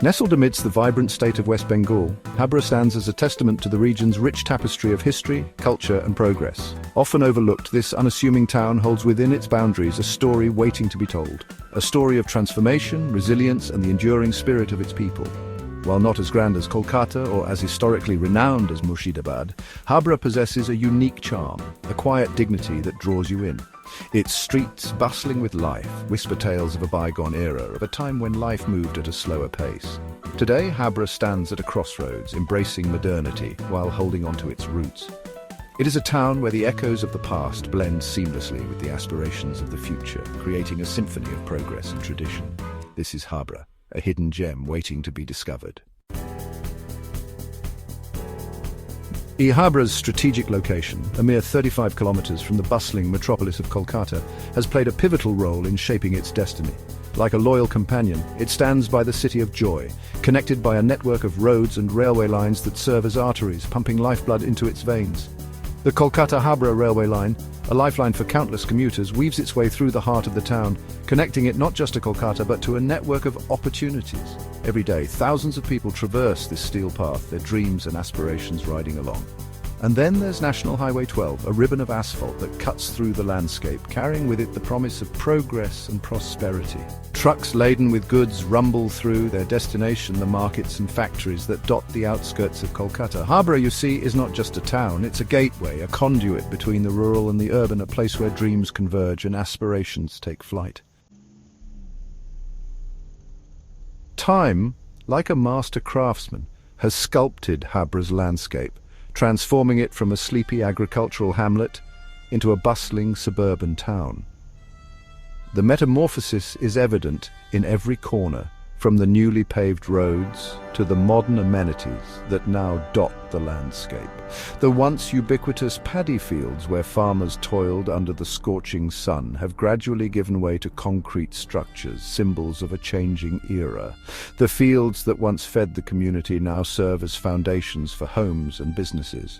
Nestled amidst the vibrant state of West Bengal, Habra stands as a testament to the region's rich tapestry of history, culture and progress. Often overlooked, this unassuming town holds within its boundaries a story waiting to be told. A story of transformation, resilience and the enduring spirit of its people. While not as grand as Kolkata or as historically renowned as Murshidabad, Habra possesses a unique charm, a quiet dignity that draws you in. Its streets bustling with life whisper tales of a bygone era, of a time when life moved at a slower pace. Today, Habra stands at a crossroads, embracing modernity while holding on to its roots. It is a town where the echoes of the past blend seamlessly with the aspirations of the future, creating a symphony of progress and tradition. This is Habra, a hidden gem waiting to be discovered. Habra's strategic location, a mere 35 kilometers from the bustling metropolis of Kolkata, has played a pivotal role in shaping its destiny. Like a loyal companion, it stands by the city of joy, connected by a network of roads and railway lines that serve as arteries, pumping lifeblood into its veins. The Kolkata-Habra railway line, a lifeline for countless commuters, weaves its way through the heart of the town, connecting it not just to Kolkata but to a network of opportunities. Every day, thousands of people traverse this steel path, their dreams and aspirations riding along. And then there's National Highway 12, a ribbon of asphalt that cuts through the landscape, carrying with it the promise of progress and prosperity. Trucks laden with goods rumble through their destination, the markets and factories that dot the outskirts of Kolkata. Habra, you see, is not just a town, it's a gateway, a conduit between the rural and the urban, a place where dreams converge and aspirations take flight. Time, like a master craftsman, has sculpted Habra's landscape, transforming it from a sleepy agricultural hamlet into a bustling suburban town. The metamorphosis is evident in every corner, from the newly paved roads to the modern amenities that now dot the landscape. The once ubiquitous paddy fields where farmers toiled under the scorching sun have gradually given way to concrete structures, symbols of a changing era. The fields that once fed the community now serve as foundations for homes and businesses.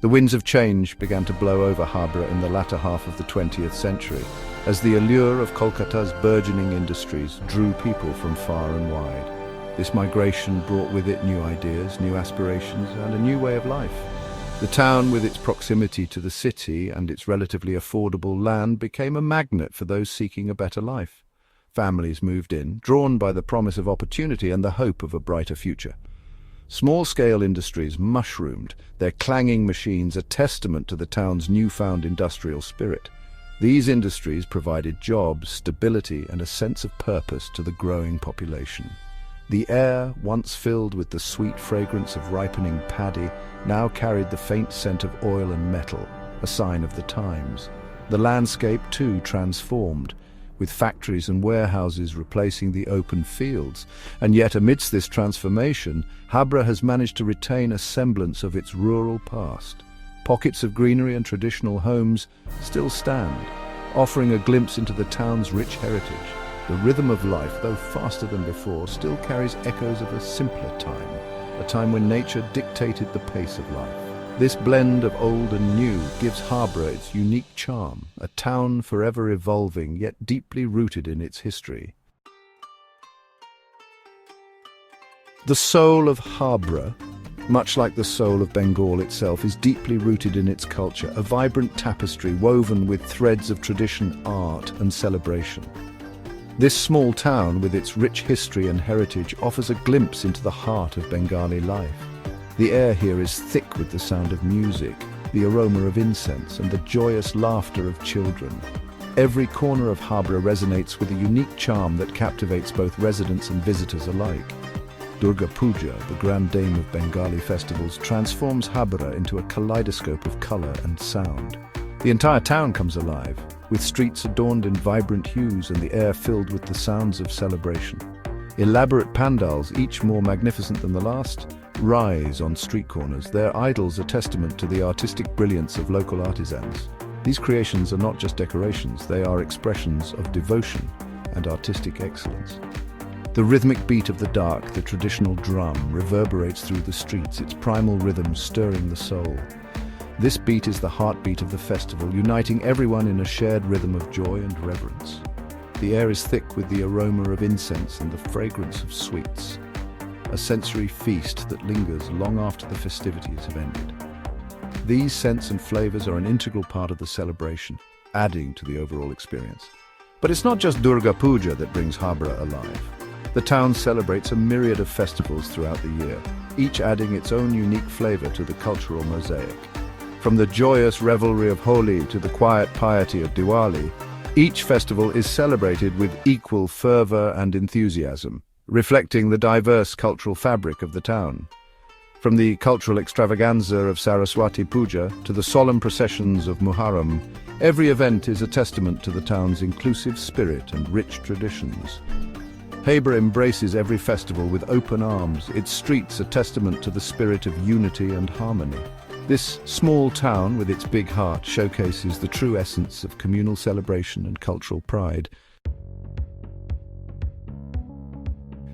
The winds of change began to blow over Habra in the latter half of the 20th century, as the allure of Kolkata's burgeoning industries drew people from far and wide. This migration brought with it new ideas, new aspirations, and a new way of life. The town, with its proximity to the city and its relatively affordable land, became a magnet for those seeking a better life. Families moved in, drawn by the promise of opportunity and the hope of a brighter future. Small-scale industries mushroomed, their clanging machines a testament to the town's newfound industrial spirit. These industries provided jobs, stability, and a sense of purpose to the growing population. The air, once filled with the sweet fragrance of ripening paddy, now carried the faint scent of oil and metal, a sign of the times. The landscape, too, transformed, with factories and warehouses replacing the open fields. And yet, amidst this transformation, Habra has managed to retain a semblance of its rural past. Pockets of greenery and traditional homes still stand, offering a glimpse into the town's rich heritage. The rhythm of life, though faster than before, still carries echoes of a simpler time, a time when nature dictated the pace of life. This blend of old and new gives Habra its unique charm, a town forever evolving yet deeply rooted in its history. The soul of Habra, much like the soul of Bengal itself, is deeply rooted in its culture, a vibrant tapestry woven with threads of tradition, art and celebration. This small town, with its rich history and heritage, offers a glimpse into the heart of Bengali life. The air here is thick with the sound of music, the aroma of incense, and the joyous laughter of children. Every corner of Habra resonates with a unique charm that captivates both residents and visitors alike. Durga Puja, the grand dame of Bengali festivals, transforms Habra into a kaleidoscope of color and sound. The entire town comes alive, with streets adorned in vibrant hues and the air filled with the sounds of celebration. Elaborate pandals, each more magnificent than the last, rise on street corners, their idols a testament to the artistic brilliance of local artisans. These creations are not just decorations, they are expressions of devotion and artistic excellence. The rhythmic beat of the dark, the traditional drum, reverberates through the streets, its primal rhythm stirring the soul. This beat is the heartbeat of the festival, uniting everyone in a shared rhythm of joy and reverence. The air is thick with the aroma of incense and the fragrance of sweets. a sensory feast that lingers long after the festivities have ended. These scents and flavors are an integral part of the celebration, adding to the overall experience. But it's not just Durga Puja that brings Habra alive. The town celebrates a myriad of festivals throughout the year, each adding its own unique flavor to the cultural mosaic. From the joyous revelry of Holi to the quiet piety of Diwali, each festival is celebrated with equal fervor and enthusiasm, reflecting the diverse cultural fabric of the town. From the cultural extravaganza of Saraswati Puja to the solemn processions of Muharram, every event is a testament to the town's inclusive spirit and rich traditions. Habra embraces every festival with open arms, its streets a testament to the spirit of unity and harmony. This small town, with its big heart, showcases the true essence of communal celebration and cultural pride.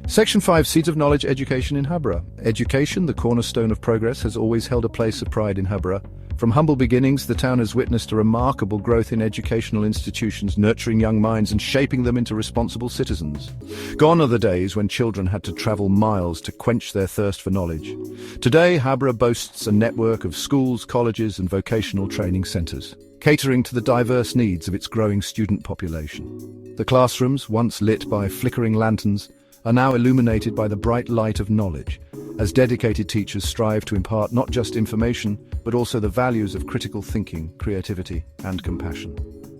Section 5. Seeds of Knowledge Education in Habra. Education, the cornerstone of progress, has always held a place of pride in Habra. From humble beginnings, the town has witnessed a remarkable growth in educational institutions, nurturing young minds and shaping them into responsible citizens. Gone are the days when children had to travel miles to quench their thirst for knowledge. Today, Habra boasts a network of schools, colleges, and vocational training centers, catering to the diverse needs of its growing student population. The classrooms, once lit by flickering lanterns, are now illuminated by the bright light of knowledge, as dedicated teachers strive to impart not just information, but also the values of critical thinking, creativity, and compassion.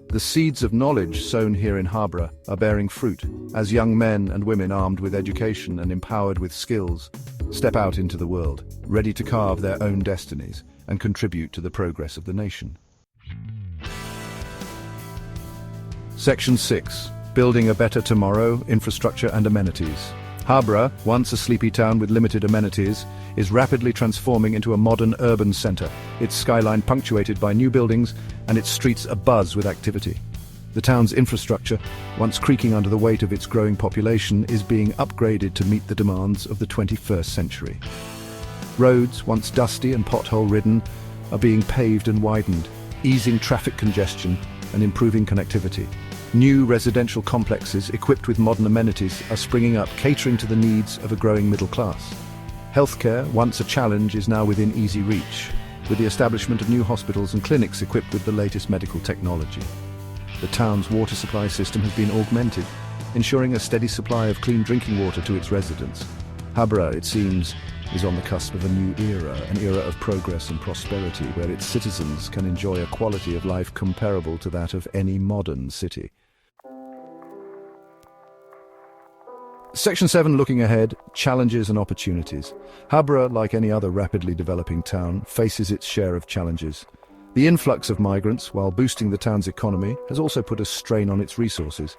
The seeds of knowledge sown here in Habra are bearing fruit, as young men and women armed with education and empowered with skills step out into the world, ready to carve their own destinies and contribute to the progress of the nation. Section 6. Building a better tomorrow, infrastructure and amenities. Habra, once a sleepy town with limited amenities, is rapidly transforming into a modern urban center, its skyline punctuated by new buildings and its streets abuzz with activity. The town's infrastructure, once creaking under the weight of its growing population, is being upgraded to meet the demands of the 21st century. Roads, once dusty and pothole-ridden, are being paved and widened, easing traffic congestion and improving connectivity. New residential complexes equipped with modern amenities are springing up, catering to the needs of a growing middle class. Healthcare, once a challenge, is now within easy reach, with the establishment of new hospitals and clinics equipped with the latest medical technology. The town's water supply system has been augmented, ensuring a steady supply of clean drinking water to its residents. Habra, it seems, is on the cusp of a new era, an era of progress and prosperity, where its citizens can enjoy a quality of life comparable to that of any modern city. Section 7. Looking ahead, challenges and opportunities. Habra, like any other rapidly developing town, faces its share of challenges. The influx of migrants, while boosting the town's economy, has also put a strain on its resources.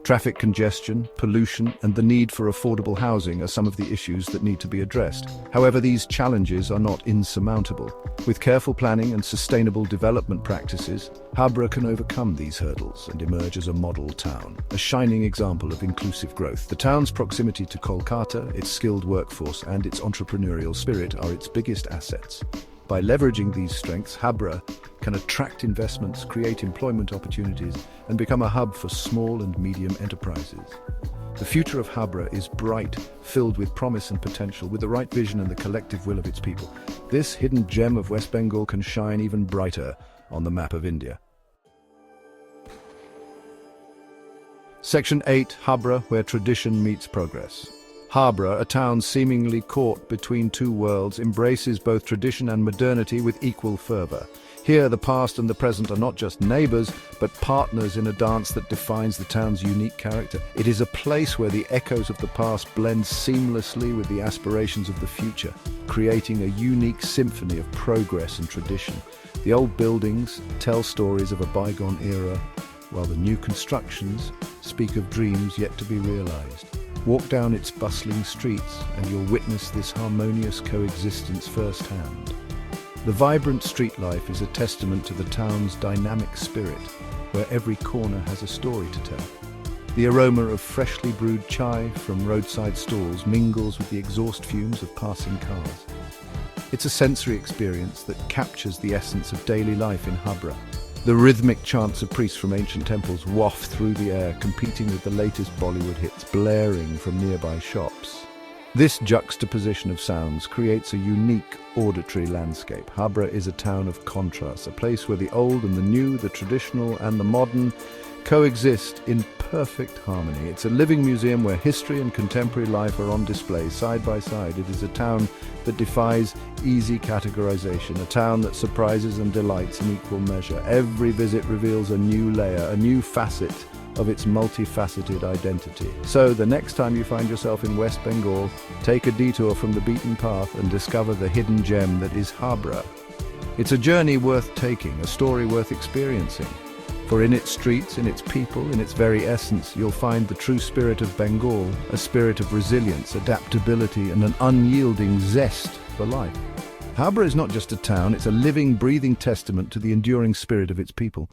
Traffic congestion, pollution, and the need for affordable housing are some of the issues that need to be addressed. However, these challenges are not insurmountable. With careful planning and sustainable development practices, Habra can overcome these hurdles and emerge as a model town, a shining example of inclusive growth. The town's proximity to Kolkata, its skilled workforce, and its entrepreneurial spirit are its biggest assets. By leveraging these strengths, Habra can attract investments, create employment opportunities, and become a hub for small and medium enterprises. The future of Habra is bright, filled with promise and potential. With the right vision and the collective will of its people, this hidden gem of West Bengal can shine even brighter on the map of India. Section 8. Habra, where tradition meets progress. Habra, a town seemingly caught between two worlds, embraces both tradition and modernity with equal fervor. Here, the past and the present are not just neighbors, but partners in a dance that defines the town's unique character. It is a place where the echoes of the past blend seamlessly with the aspirations of the future, creating a unique symphony of progress and tradition. The old buildings tell stories of a bygone era, while the new constructions speak of dreams yet to be realized. Walk down its bustling streets and you'll witness this harmonious coexistence firsthand. The vibrant street life is a testament to the town's dynamic spirit, where every corner has a story to tell. The aroma of freshly brewed chai from roadside stalls mingles with the exhaust fumes of passing cars. It's a sensory experience that captures the essence of daily life in Habra. The rhythmic chants of priests from ancient temples waft through the air, competing with the latest Bollywood hits blaring from nearby shops. This juxtaposition of sounds creates a unique auditory landscape. Habra is a town of contrasts, a place where the old and the new, the traditional and the modern coexist in perfect harmony. It's a living museum where history and contemporary life are on display side by side. It is a town that defies easy categorization, a town that surprises and delights in equal measure. Every visit reveals a new layer, a new facet of its multifaceted identity. So the next time you find yourself in West Bengal, take a detour from the beaten path and discover the hidden gem that is Habra. It's a journey worth taking, a story worth experiencing. For in its streets, in its people, in its very essence, you'll find the true spirit of Bengal, a spirit of resilience, adaptability, and an unyielding zest for life. Habra is not just a town, it's a living, breathing testament to the enduring spirit of its people.